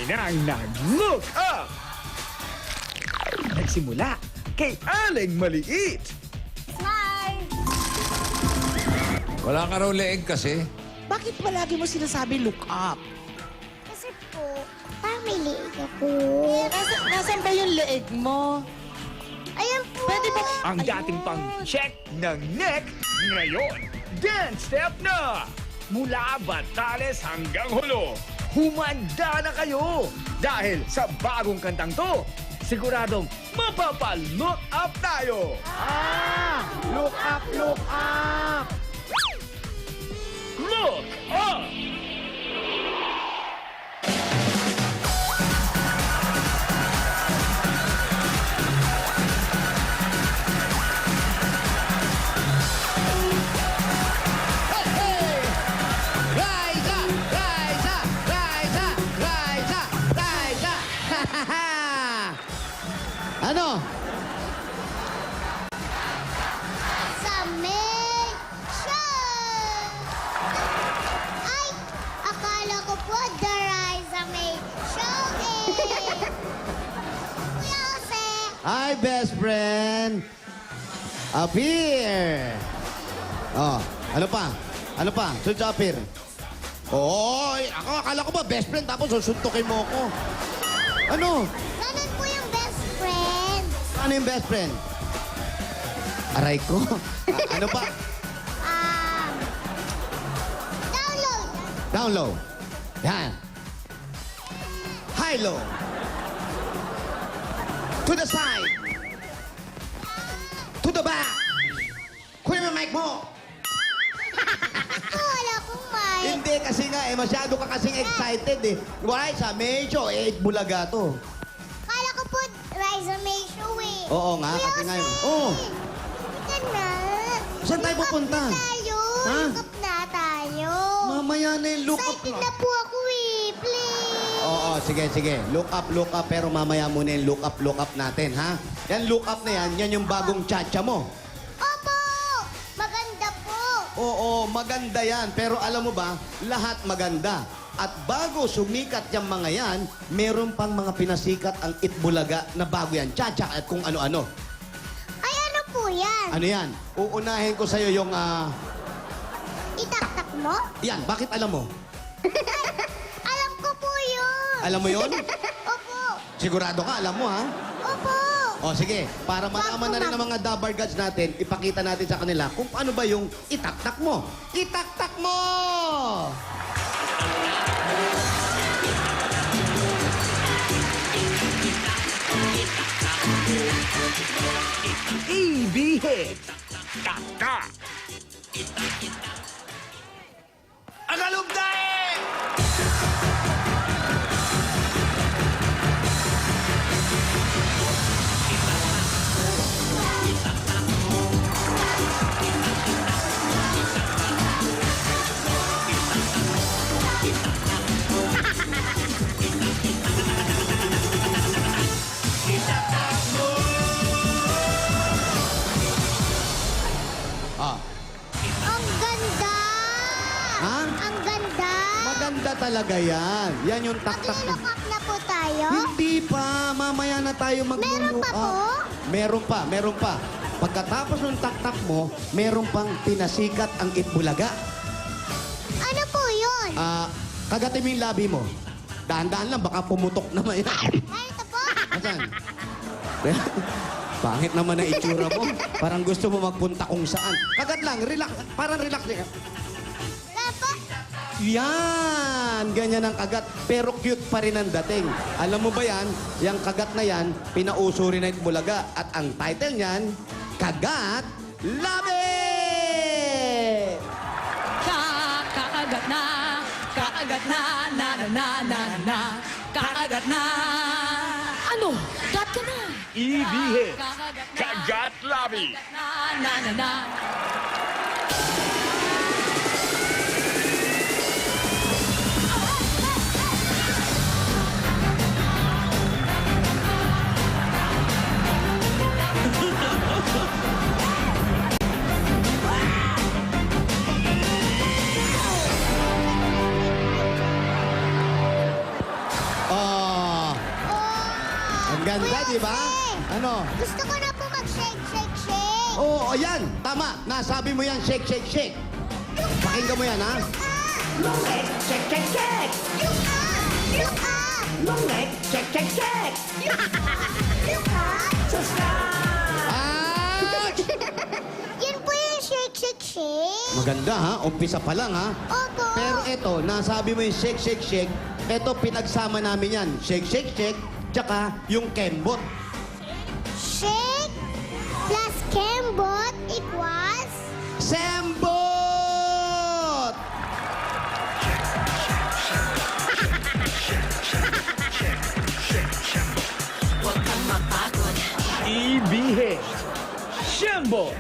ng nag-look up! Nagsimula kay Aling Maliit. Smile! Wala ka raw leeg kasi. Bakit palagi mo sinasabi look up? Kasi po, family ako. Nasaan ba yung leeg mo? Ayan po. Pwede ba? Ang dating pang check ng neck, ngayon, dance step na! Mula Batales hanggang Hulo, humanda na kayo! Dahil sa bagong kantang to, siguradong mapapa-look up tayo! Look up, look up! Look up! Rise up! Rise up! Rise up! Rise up! Rise up! Ano? Summation! Ay, akala ko po the Riza May show eh. Kuya Jose, Hi, best friend! Appear! Oh, ano pa? Ano pa? Sunod sa appear. Oo, ako akala ko ba best friend tapos susuntukin mo ako. Ano? ganun po yung best friend. Ano yung best friend? Aray ko. Ano pa? Download. Down low. Yan. High low. To the side. To the back. Kunin mo yung mic mo. Ako, wala akong mic. Hindi kasi nga eh, masyado ka kasing excited eh. Wala sa medyo eh, bulaga to. Akala ko po Riza May show eh. Oo nga, Kuya kasi nga Jose, yun. Oo. halika na. Saan tayo pupunta? Look up na tayo. Ha? Look up na tayo. Mamaya na yung look up Excited na. na po ako eh. Please. Oo, sige, sige. Look up, pero mamaya muna yung look up natin, ha? Yan look up na yan, yan yung bagong chacha mo. Opo! Maganda po. Oo, maganda yan. Pero alam mo ba, lahat maganda. At bago sumikat yung mga yan, meron pang mga pinasikat ang Itbulaga na bago yan. Chacha at kung ano-ano. Ay, ano po yan? Ano yan? Uunahin ko sa'yo yung, Itaktak mo? yan, bakit alam mo? Alam ko po yun. Alam mo yon? Opo. Sigurado ka, alam mo, ha? Opo. O sige, para malaman na rin ng mga Dabar Gods natin, ipakita natin sa kanila kung ano ba yung itaktak mo. Itaktak mo! EB-Hit. Taka. Agalugdae! Ah, Ang ganda. Ha? Ang ganda. maganda talaga yan. Yan yung taktak. Maglo-look up na po tayo? Hindi pa. Mamaya na tayo Meron pa po? Meron pa. Pagkatapos ng taktak mo, meron pang pinasikat ang Itbulaga. Ano po yun? Kagatin mo yung labi mo. Dahan-dahan lang, baka pumutok naman yan. Ay, ito po. Asan? Pangit naman ang itsura mo. Parang gusto mo magpunta kung saan. Kagat lang, relax. Parang relax. Wala po. Yan! Ganyan ang kagat. Pero cute pa rin ang dating. Alam mo ba yan? Yung kagat na yan, pinauso rin na Itbulaga. At ang title niyan, Kagat Labi! Kakagat na, na, kakagat na. Ano? Gat ka na. EB-Hit. Kagat Labi. Na. Ang ganda, di ba? Ano? Gusto ko na po mag-shake, shake, shake. Oo, yan. Tama. Nasabi mo yan, shake, shake, shake. Pakinggan mo yan, ha? Long leg, check, check, check. Look up! Look up! Long leg, check, check, check. Look up! Subscribe! Ouch! Yan po yung shake, shake, shake. Maganda, ha? Umpisa pa lang, ha? Opo. Pero eto, nasabi mo yung shake, shake, shake. Eto, pinagsama namin yan. Shake, shake, shake. Tsaka yung kembot. Shake plus kembot equals... Sembot! EB-Hit. Shambot.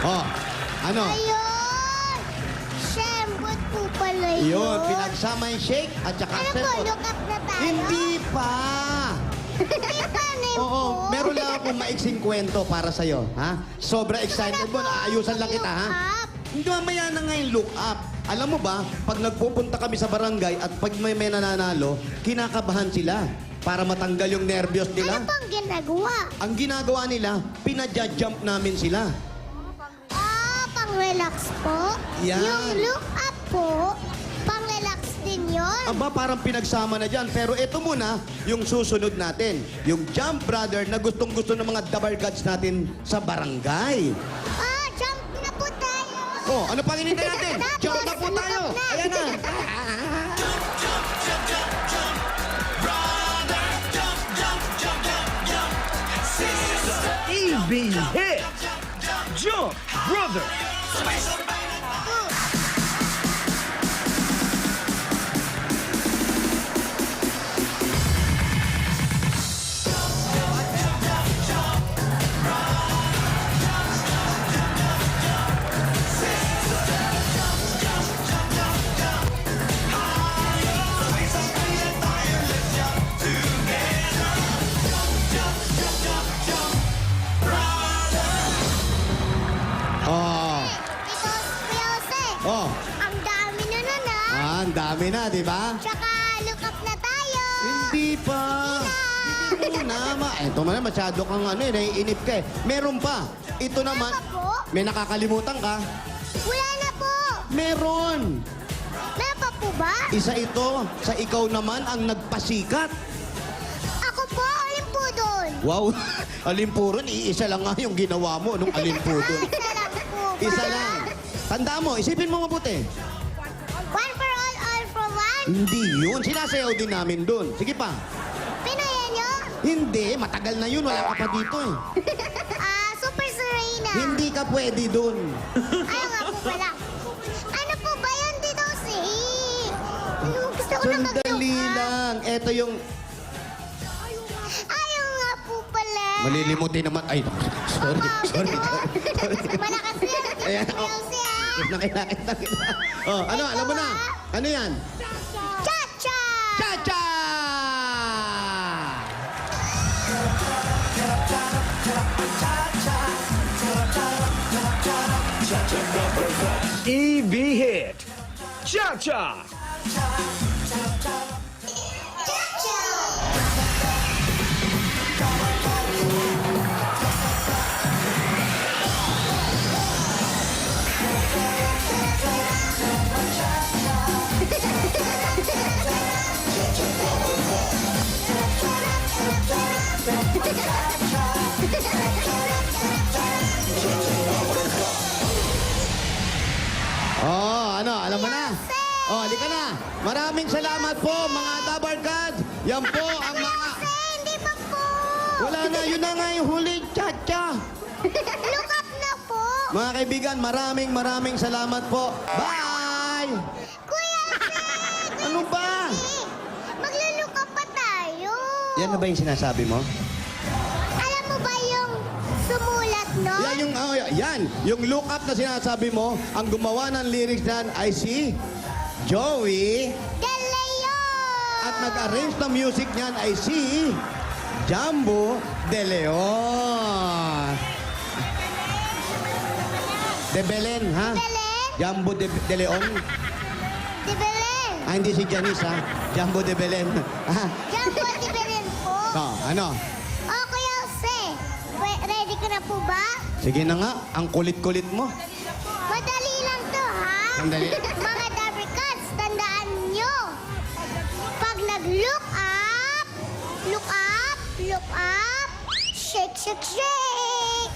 Oh, ano? Ayun! Shambot po pala yun. Yun, pinagsama yung shake at saka Ano po, sembot. look up na tayo? Hindi pa! Hindi pa, Nemo. Oo, meron lang akong maiksing kwento para sa'yo, ha? Sobra excited mo, naayusan lang kita, ha? Look up. Hindi, mamaya na nga yung look up. Alam mo ba, pag nagpupunta kami sa barangay at pag may nananalo, kinakabahan sila para matanggal yung nervyos nila. Ano pang ginagawa? Ang ginagawa nila, pinadya-jump namin sila. Pang-relax po? Yan. Yung look up po, pang-relax din yun? Aba, parang pinagsama na dyan. Pero ito muna, yung susunod natin. Yung Jump Brother na gustong-gusto ng mga dabar gods natin sa barangay. Jump na po tayo! Oh, ano pang hinintay natin? Jump na po tayo! Ayan na! EB-Hit. Jump, brother. Oh, Ito, Kuya Jose. oh. Ang dami na nun, Ang dami na, di ba? Tsaka, look up na tayo. Hindi pa. Hindi muna. Ito man, masyado kang naiinip ka eh. Meron pa. Ito naman, Wala pa po? may nakakalimutan ka. Wala na po. Meron. Wala pa po ba? Isa ito, sa ikaw naman ang nagpasikat. Ako po, alin po doon? Wow, alimpuron, iisa lang nga yung ginawa mo nung alimpudon. Isa lang po ba? Isa lang. Tanda mo, isipin mo mabuti. One for all for one? Hindi yun, sinasayaw din namin dun. Sige pa. Pinaya nyo? Hindi, matagal na yun, wala ka pa dito eh. Super Serena. Hindi ka pwede dun. Ayaw nga po pala. Ano po ba yun dito si? Gusto ko na Sandali mag-look up. lang. Ito yung Ayaw nga po pala. malilimutin naman. Ay, sorry, sorry. Malakas yan. Ayan, Kuya oh. Jose, Nakita. Oh, ano, alam mo na. Ano yan? Cha-cha! Cha-cha! EB-Hit. Cha-cha. Cha-cha! Oh, ano, alam mo na. Oh, halika na. Maraming salamat po, mga Dabar God. Yan po ang mga... Hindi pa po. Wala na, yun na nga yung huli. Cha-cha. Look up na po. Mga kaibigan, maraming salamat po. Bye! Kuya Jose, Ano ba? magluluka pa tayo. Yan na ba yung sinasabi mo? Alam mo ba yung sumulat nun? Yan yung, yan. Yung look up na sinasabi mo, ang gumawa ng lyrics nan ay si Joey. De Leon! At nag-arrange ng music niyan ay si Jambo De Leon. De Belen, ha? Belen? Jambo De Leon. De Belen! Ah, hindi si Janice, ha? Jambo De Belen. Ah, Jambo de Belen po. ano? Oh, Kuya Jose, ready ka na po ba? Sige na nga, ang kulit-kulit mo. Madali lang to, ha? Sandali. Mga Dabricats, tandaan nyo. Pag nag-look up, look up, shake, shake, shake.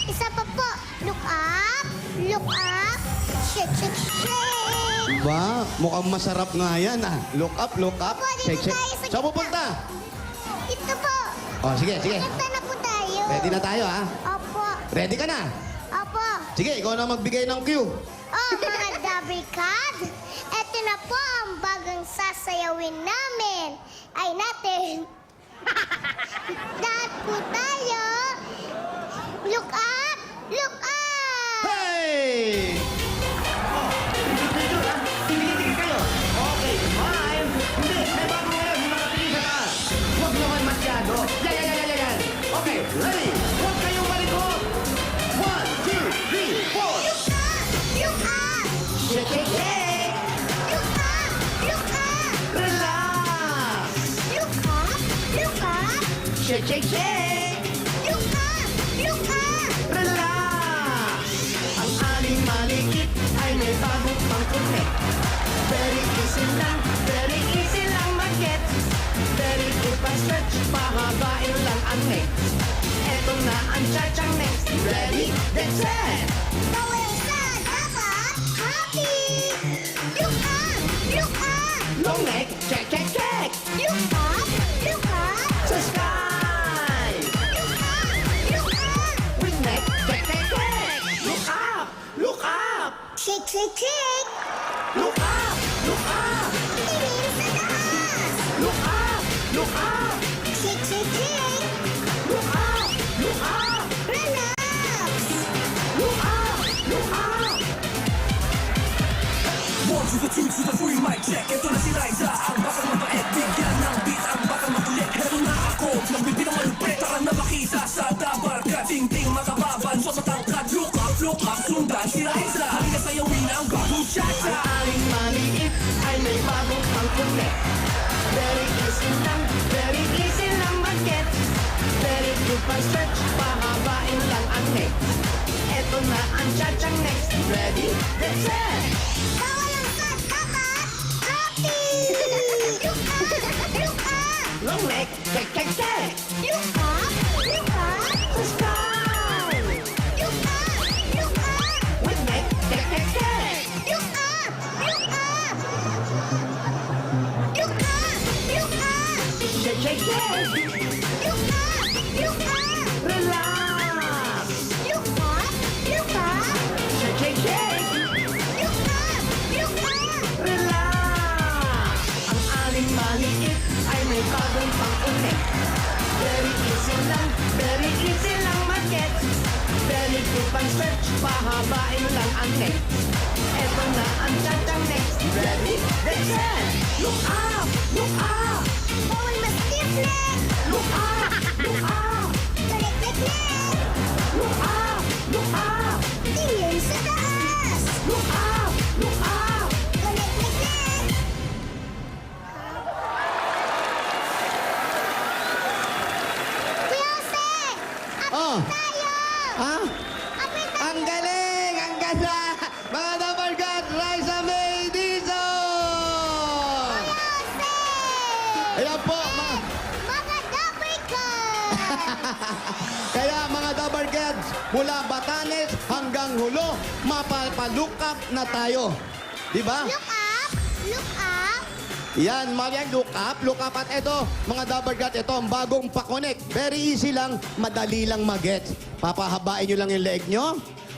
Isa pa po, look up, shake, shake, shake. Ba, mukhang masarap nga yan, ah. Look up, Opo, dito tayo sa Saan pupunta? Ito po. Oh, sige, sige. Punta na po tayo. Ready na tayo, ha? Opo, Ready ka na? opo. Sige, ikaw na magbigay ng cue. Oh, mga Dabricad, eto na po ang bagong sasayawin namin. Ay natin. Lahat po tayo. Look up! Look up! Hey! Okay, five. Hindi, may bago ngayon. Yung mga tingin sa taas. Huwag naman masyado. Yan. Okay, ready? Huwag kayong malikot. 1, 2, 3, 4. Look up! Look up! Shake, shake, shake. Look up! Look up! Relax. Look up! Look up! Shake, shake, shake. Look up! Look up! Relax. Ang aling malikit ay may bagong pangkulit. Very easy lang mag-get. Very good pa-stretch, pahabain lang ang neck. Eto na ang cha-chang next. Ready, get set. Bawal sa dapat happy! Look up! Look up! Long neck, check, check, check. Look up! Look up! Sa sky. Look up! Look up! With neck, check, check, check. Look up, look up. Shake, shake, shake! Look up, look up. Tingin sa taas! Look up, look up. Shake, shake, shake! Look up, look up. Relax! Look up, look up. 1 to the 2 to the 3, mic check. Ito na si Liza, ang bakang mabait. Bigyan ng beat, ang bakang makulit. Ito na ako, nagbibit ng malupit. Tara na makita sa dabarka. Ting-ting makababan, so matangkad. Look up, sundan si Liza. Halika sayawin ang bagong cha-cha. Ang aling maliit ay may bagong pangkulit. Very easy lang mag-get. Very good pa-stretch, pahabain lang ang neck. Eto na ang cha-chang next. Ready, get set. Bawal ang sa dapat happy! Look up! Look up! Long neck, check, check, check. Look up! Look up! Sa sky. Look up! Look up! With neck, check, check, check. Look up! Look up! Look up! Look up! Shake, shake, shake. Look up! Look up! Relax. Look up! Look up! Shake, shake, shake. Look up! Look up! Relax. Ang aling maliit ay may bagong pang-ulit. Very easy lang mag-get. Very good pang-stretch, pahabain lang ang neck. Eto na ang cha-chang next. Ready, get set. Look up, look up. Bawal ma-stiff leg! Look up, look up. Leg! Look up, look up. Tingin sa taas! Look up, look up. Leg! Kuya Jose! Oh, Tayo! ha? Apit tayo! Ang galing! Ang ganda! Mga dabarkat, Raisa May Dizon! Jose! Ayan po, Mga Dabricad! kaya mga dabarkats, mula Batanes hanggang Hulo, mapapalook up na tayo. Di ba? Look up! Look up! Yan, mga look up. At ito, mga dabarkat, ito ang bagong pa-connect. Very easy lang, madali lang mag-get. Papahabain nyo lang yung leeg nyo,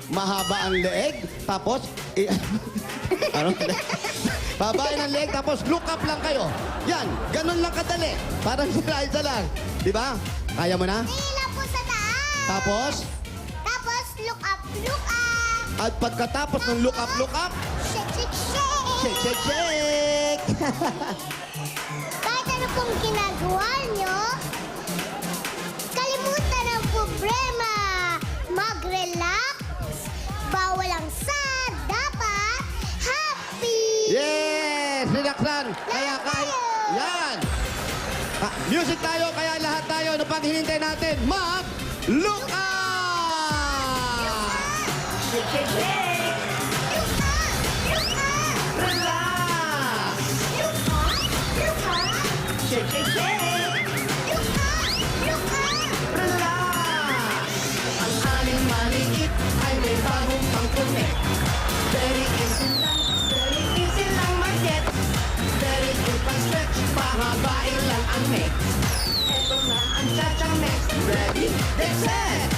mahaba ang leeg, tapos... ano? Babae ng leg, tapos look up lang kayo. Yan, ganun lang kadali. Parang sila isa lang. Di ba? Kaya mo na? Tingin lang po sa taas! Tapos, look up, look up. At pagkatapos ng look up, Shake, shake, shake. shake, shake, shake. Kahit ano pong ginagawa nyo, kalimutan ang problema. Mag-relax, bawal ang sad, dapat happy. Yes! Relaxan! Kaya kahit... Yan! Music tayo, kaya lahat tayo, ano pang hinintay natin? Mag-look up! Look up, look up. Relax! Look up, look up. Shake, shake, shake! Look up, look up. Relax! Ang aling maliit ay may bagong pangkunik. Very easy lang mag-get. Very good pang-stretch, pahabain lang ang neck. Eto na ang cha-cha next. Ready, get set!